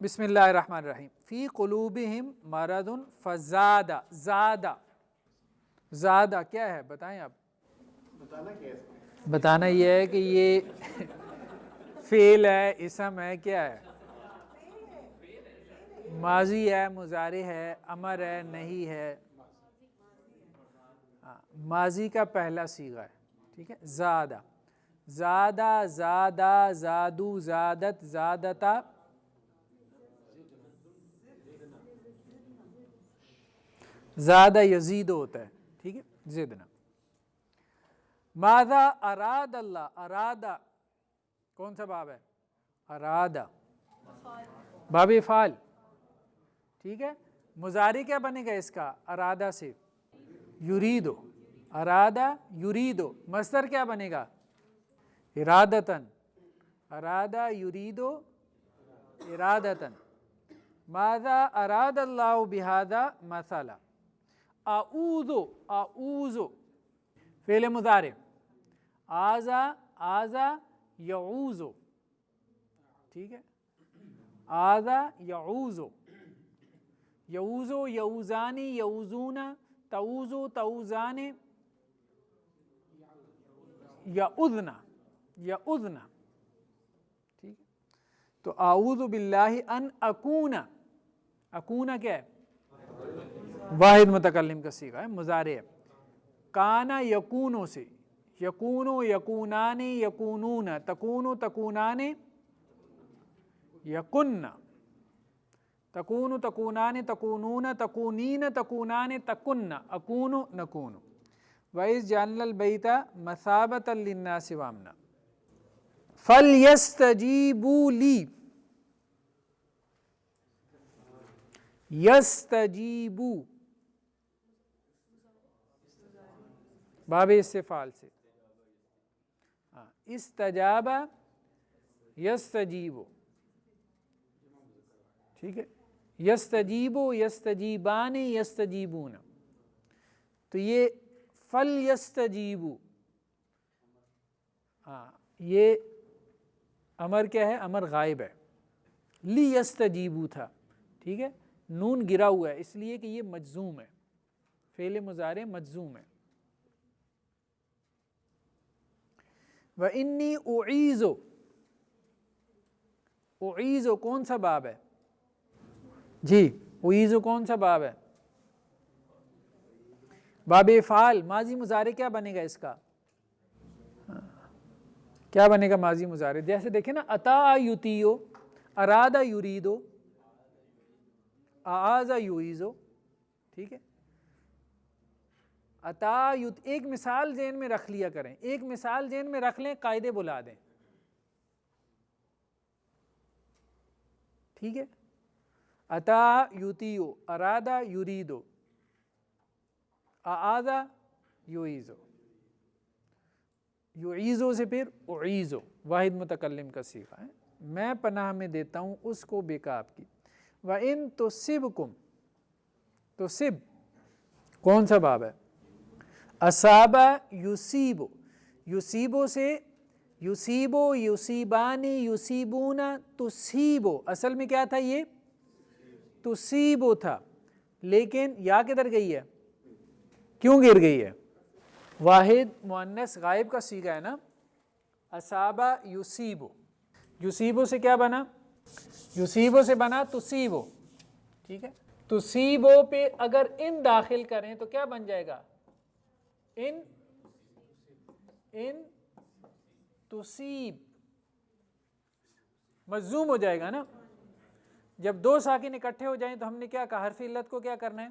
بسم اللہ الرحمن الرحیم. فی قلوبہم مرض فزادہ. زادہ کیا ہے بتائیں آپ؟ بتانا یہ ہے کہ یہ فعل ہے، اسم ہے، کیا ہے؟ ماضی ہے، مضارع ہے، امر ہے، نہیں ہے. ماضی کا پہلا صیغہ ہے. ٹھیک ہے. زادہ زادو زادت زادتا. زادہ یزید ہوتا ہے. ٹھیک ہے. زدنا. ماذا اراد اللہ. ارادہ کون سا باب ہے؟ ارادہ باب افعال. ٹھیک ہے. مضارع کیا بنے گا اس کا؟ ارادہ سے. یریدو. ارادہ یریدو. مصدر کیا بنے گا؟ ارادتن. ارادہ یریدو ارادتن. ماذا اراد اللہ بہذا مثلا. اعوذ فعل مضارع. آذا یعوذ. ٹھیک ہے. آذا یعوذ. یعوذ یعوذانی یعوذون. تعوذ تعوذان. یعوذن. ٹھیک ہے. تو اعوذ باللہ ان اکون. اکون کیا ہے؟ واحد متکلم کا صیغہ ہے، مضارع ہے. کانا یکونو سے. یکونو یکونان یکونون. تکونو تکونان یکن. تکونو تکونان تکونون تکونین تکونان تکن. اکونو نکون. وَإِذْ جَعَلْنَا الْبَيْتَ مَثَابَةً لِلنَّاسِ وَأَمْنًا فَلْيَسْتَجِيبُوا لِي. یستجیبو باب استفعال سے. استجاب یستجیبو. ٹھیک ہے. یستجیبو یستجیبان یستجیبون. تو یہ فلیستجیبو یہ امر کیا ہے؟ امر غائب ہے. لیستجیبو تھا. ٹھیک ہے. نون گرا ہوا ہے اس لیے کہ یہ مجزوم ہے. فعل مضارع مجزوم ہے. وَإِنِّي أُعِيذُ. اعیذ کون سا باب ہے جی؟ اعیذ کون سا باب ہے؟ باب افعال. ماضی مضارع کیا بنے گا اس کا؟ کیا بنے گا ماضی مضارع؟ جیسے دیکھیں نا، اطاع یطیع، ارادہ یرید، اعاذ یعیذ. ٹھیک ہے. اطاع ایک مثال ذہن میں رکھ لیا کریں. ایک مثال ذہن میں رکھ لیں، قاعدے بلا دیں. ٹھیک ہے. اطاع یطیع، ارادہ یرید، اعاذ یعیذ. یعیذ سے پھر اعیذ واحد متکلم کا صیغہ ہے. میں پناہ میں دیتا ہوں اس کو بیکاب کی. وَإِن تُصِبْكُمْ. تصب کون سا باب ہے؟ اصاب یصیب. یصیبو سے یصیبو یصیبانی یصیبون. تصیبو اصل میں کیا تھا؟ یہ تصیبو تھا، لیکن یا کدھر گئی ہے؟ کیوں گر گئی ہے؟ واحد مؤنث غائب کا صیغہ ہے نا. اصاب یصیبو. یصیبو سے کیا بنا؟ یصیبو سے بنا تصیبو. ٹھیک ہے. تصیبو پہ اگر ان داخل کریں تو کیا بن جائے گا؟ ان تصیب. مجزوم ہو جائے گا نا. جب دو ساکن اکٹھے ہو جائیں تو ہم نے کیا کہا؟ حرف علت کو کیا کرنا ہے؟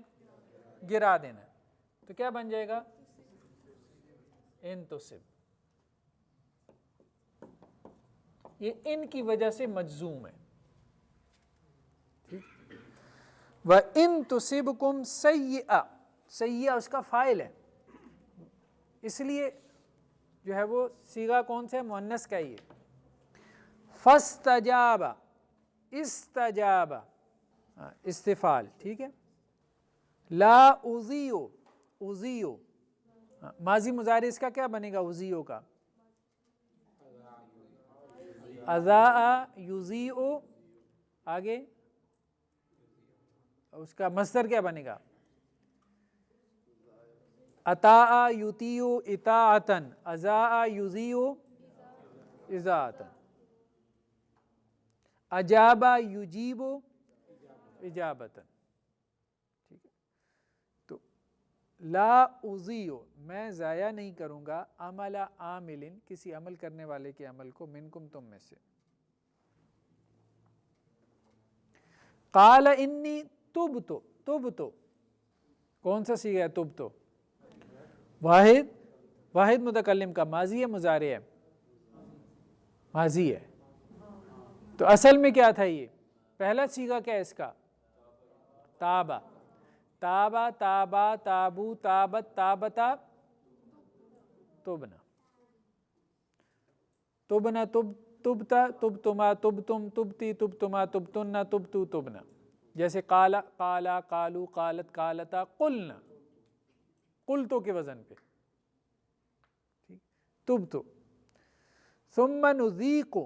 گرا دینا ہے. تو کیا بن جائے گا؟ ان تصب. یہ ان کی وجہ سے مجزوم ہے. وَإِن تُصِبْكُمْ سَيِّئَةٌ، سیئہ اس کا فاعل ہے، اس لیے جو ہے وہ صیغہ کون سے مؤنث کا ہی ہے. فَاسْتَجَابَ، استجاب استفعال، ٹھیک ہے. لا اضیع، اضیع ماضی مضارع اس کا کیا بنے گا؟ اضیع کا اضاء یضیع، آگے اس کا مصدر کیا بنے گا؟ اطاع یطیع اطاعتن، اضاء یضیع اضاعتن، اجاب یجیب اجابتن. ٹھیک ہے، تو لا اضیع میں ضائع نہیں کروں گا عمل عامل کسی عمل کرنے والے کے عمل کو، منکم تم میں سے. قال انی تبت، تبت کون سا صیغہ ہے؟ تبت واحد، واحد متکلم کا ماضی ہے مضارع ہے؟ ماضی ہے. تو اصل میں کیا تھا؟ یہ پہلا صیغہ کیا ہے اس کا؟ تابا، تابا تابا تابو تابت تابتا تبنا، تبنا تب تبتا تبتما تبتم تبتی تبتما تبتن تبتو تبنا. جیسے قالا قالا قالو قالت قالتا قلنا، قلتو کے وزن پہ. تبتو. ثم نذیقو،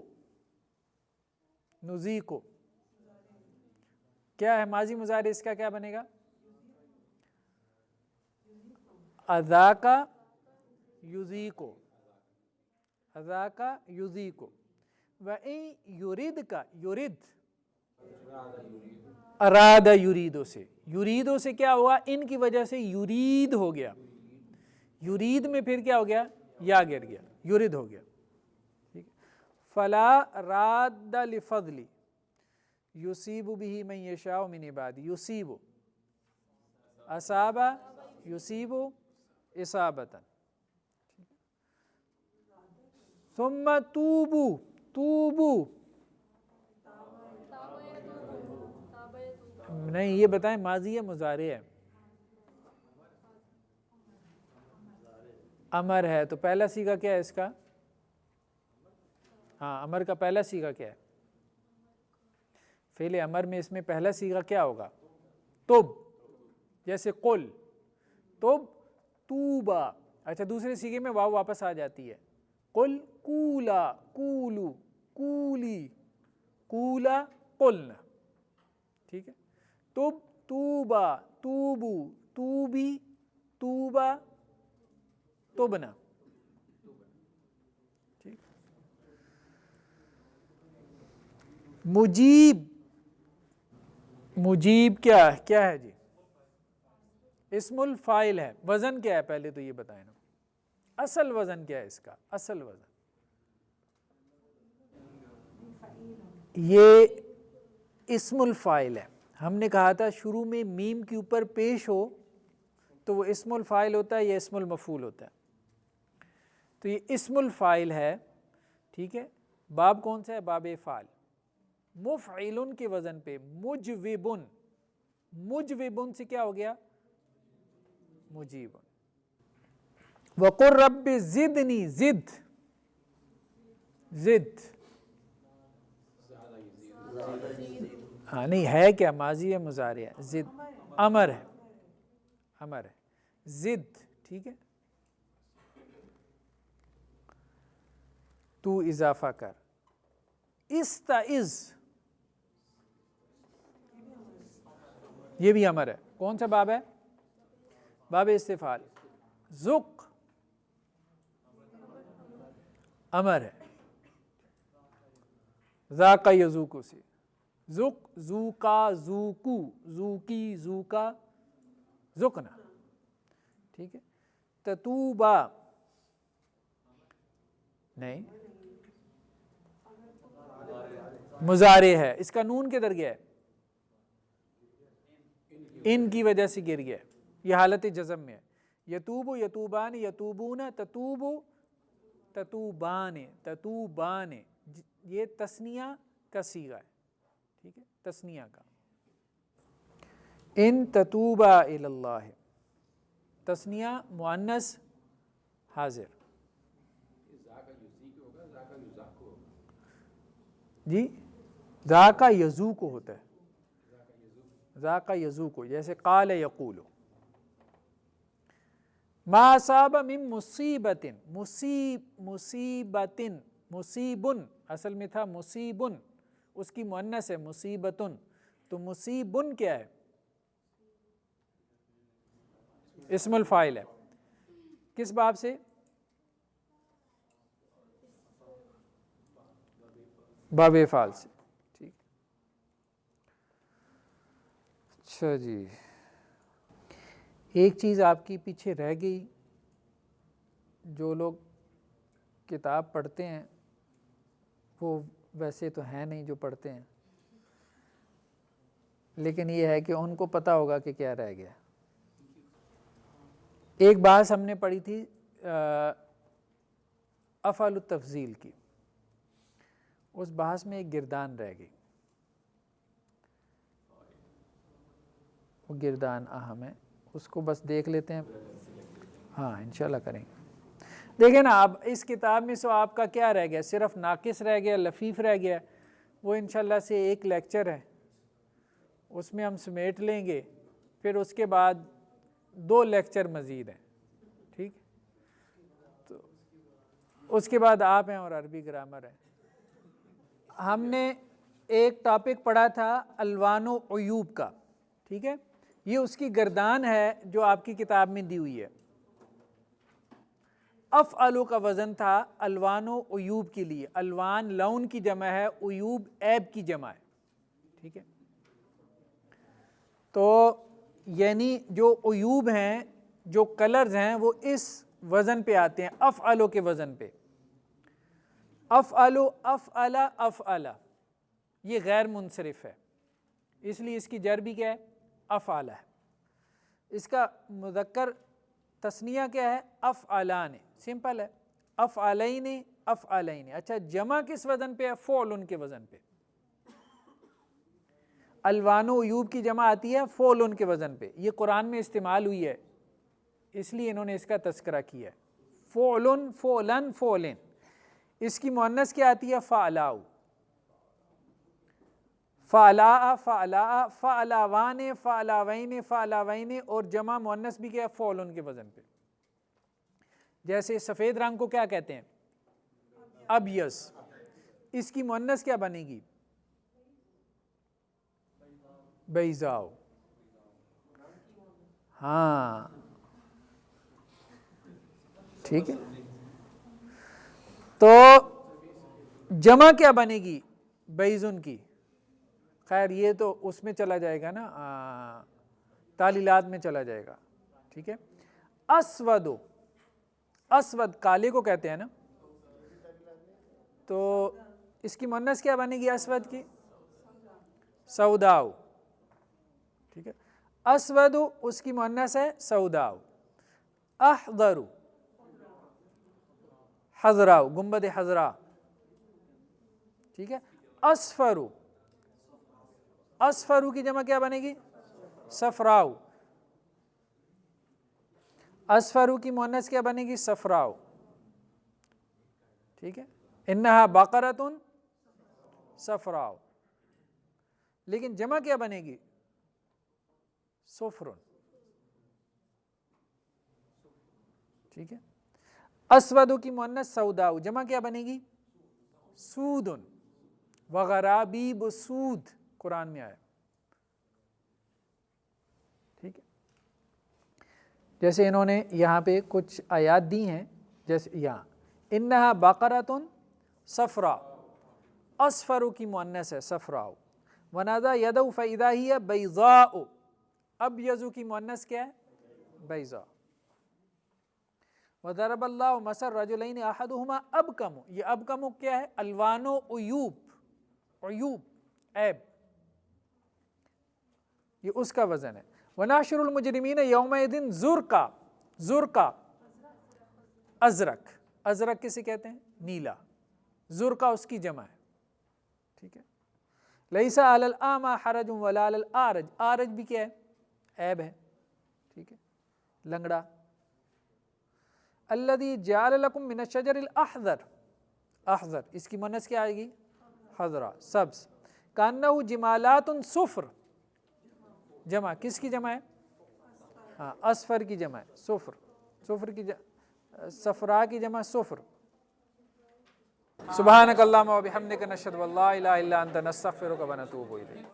نذیقو کیا ہے ماضی مضارع اس کا کیا بنے گا؟ اذاقا یذیقو، اذاقا یذیقو. وَإِن یُرِدْکا، یرد اراد یریدو سے، یریدو سے کیا ہوا؟ ان کی وجہ سے یرید ہو گیا، یرید میں پھر کیا ہو گیا؟ یا گر گیا، یرد ہو گیا. فلا راد لفضلی یصیب به من یشاء من عبادی، یصیب اصاب یصیب اصابتا. ثم توبو، توبو نہیں، یہ بتائیں ماضی ہے مضارع ہے؟ امر ہے. تو پہلا صیغہ کیا ہے اس کا؟ ہاں، امر کا پہلا صیغہ کیا ہے؟ فعل امر میں اس میں پہلا صیغہ کیا ہوگا؟ تب. جیسے قل تب توبا. اچھا، دوسرے صیغے میں واو واپس آ جاتی ہے. قل کولا کولو کولی کولا قلنا. ٹھیک ہے. تب توبا توبو توبی توبا تبنا. ٹھیک. مجیب، مجیب کیا ہے جی؟ اسم الفاعل ہے. وزن کیا ہے پہلے تو یہ بتائیں نا، اصل وزن کیا ہے اس کا؟ اصل وزن یہ اسم الفاعل ہے. ہم نے کہا تھا شروع میں میم کے اوپر پیش ہو تو وہ اسم الفاعل ہوتا ہے یا اسم المفعول ہوتا ہے. تو یہ اسم الفاعل ہے. ٹھیک ہے. باب کون سا ہے؟ باب افعال. مفعلن کے وزن پہ مجوبن، مجوبن سے کیا ہو گیا؟ مجیب. وقل رب زدنی، زد، زد ہاں نہیں ہے کیا؟ ماضی ہے مضارع ہے؟ زد امر ہے، امر ہے. زد. ٹھیک ہے. تو اضافہ کر. استعذ یہ بھی امر ہے. کون سا باب ہے؟ باب استفعال. ذق امر ہے. ذاق یذوق سے. ذق ذوقا ذوقو ذوقی ذوقا ذقنا. ٹھیک ہے. تتوبا نہیں، مضارع ہے. اس کا نون کدھر گیا ہے؟ ان کی وجہ سے گر گیا. یہ حالت جزم میں ہے. یتوب یتوبان یتوبون تتوب تتوبان تتوبان یہ تثنیہ کا صیغہ ہے، ٹھیک ہے، تثنیہ کا. ان تتوبا الی اللہ، تثنیہ مؤنث حاضر. جی ذاکا یذوق ہوتا ہے، ذاکا یذوق، جیسے قال یقول. ما اصاب من مصیبت، مصیبت، مصیبن اصل میں تھا مصیبن، اس کی مؤنث ہے مصیبتن، تو مصیبن کیا ہے؟ اسم الفاعل ہے. کس باب سے؟ باب افعال سے. ٹھیک، اچھا جی. ایک چیز آپ کی پیچھے رہ گئی، جو لوگ کتاب پڑھتے ہیں وہ ویسے تو ہیں نہیں جو پڑھتے ہیں، لیکن یہ ہے کہ ان کو پتہ ہوگا کہ کیا رہ گیا. ایک بحث ہم نے پڑھی تھی افعال التفضیل کی، اس بحث میں ایک گردان رہ گئی، وہ گردان اہم ہے، اس کو بس دیکھ لیتے ہیں. ہاں انشاءاللہ کریں گے. دیکھیں نا، اب اس کتاب میں سو آپ کا کیا رہ گیا؟ صرف ناقص رہ گیا، لفیف رہ گیا. وہ انشاءاللہ سے ایک لیکچر ہے، اس میں ہم سمیٹ لیں گے. پھر اس کے بعد 2 لیکچر مزید ہیں، ٹھیک. تو اس کے بعد آپ ہیں اور عربی گرامر ہے. ہم نے ایک ٹاپک پڑھا تھا الوان و عیوب کا، ٹھیک ہے. یہ اس کی گردان ہے جو آپ کی کتاب میں دی ہوئی ہے. افعلو کا وزن تھا الوان و عیوب کے لیے. الوان لون کی جمع ہے، عیوب عیب کی جمع ہے، ٹھیک ہے. تو یعنی جو عیوب ہیں، جو کلرز ہیں، وہ اس وزن پہ آتے ہیں، افعلو کے وزن پہ. افعلو، افعلا، افعلا، یہ غیر منصرف ہے، اس لیے اس کی جر بھی کیا ہے؟ افعلا ہے. اس کا مذکر تثنیہ کیا ہے؟ افعلان، سمپل ہے، افعلین، افعلین. اچھا جمع کس وزن پہ ہے؟ فعلن کے وزن پہ. الوان و عیوب کی جمع آتی ہے فعلن کے وزن پہ. یہ قرآن میں استعمال ہوئی ہے، اس لیے انہوں نے اس کا تذکرہ کیا ہے. فعلن، فعلن، فعلن. اس کی مؤنث کیا آتی ہے؟ فعلاؤ، فعلاء، فعلاء، فعلاوان، فعلاوین، فعلاوین. اور جمع مؤنث بھی کیا ہے؟ فعلن کے وزن پہ. جیسے سفید رنگ کو کیا کہتے ہیں؟ ابیض. اس کی مؤنث کیا بنے گی؟ بیضاء. ہاں ٹھیک ہے. تو جمع کیا بنے گی؟ بیضن کی. خیر یہ تو اس میں چلا جائے گا نا، تعلیلات میں چلا جائے گا، ٹھیک ہے. اسود، اسود کالے کو کہتے ہیں نا، تو اس کی مؤنث کیا بنے گی اسود کی؟ سوداؤ، ٹھیک ہے. اسود اس کی مؤنث ہے سوداؤ. احضر، حضراء، گنبد حضراء، ٹھیک ہے. اصفر، اصفر کی جمع کیا بنے گی؟ صفراء. اصفر کی مؤنث کیا بنے گی؟ صفراء، ٹھیک ہے. انہا بقرۃ صفراء، لیکن جمع کیا بنے گی؟ صفر، ٹھیک ہے. اسود کی مؤنث سوداء، جمع کیا بنے گی؟ سود. وغرابیب سود قرآن میں آیا، ٹھیک ہے. جیسے انہوں نے یہاں پہ کچھ آیات دی ہیں، جیسے یہاں انہا بقرۃ صفراء، اصفر کی مؤنث ہے صفراء. ونادى يده فإذا هي بيضاء، ابیض کی مؤنث کیا ہے؟ بیضاء. وضرب اللہ مثل رجلین احدهما ابکم، یہ ابکم کیا ہے؟ الوان و عیوب، عیوب عیب، یہ اس کا وزن ہے. ونحشر المجرمین یومئذ زرقا، زرقا ازرق، ازرق کسے کہتے ہیں؟ نیلا. زرقہ اس کی جمع ہے، ٹھیک ہے. لیس علی الاعمى حرج ولا علی الاعرج، اعرج بھی کیا ہے؟ عیب ہے، ٹھیک ہے، لنگڑا. الذی جعل لکم من الشجر الاخضر، اخضر اس کی مؤنث کیا آئے گی؟ خضرا، سبز. کانہ جمالات صفر، جمع کس کی جمع ہے؟ ہاں اصفر کی جمع ہے، صفر، صفر کی صفرا کی جمع صفر. سبحانک اللہم و بحمدک نشہد ان لا الہ الا انت نستغفرک و نتوب الیک.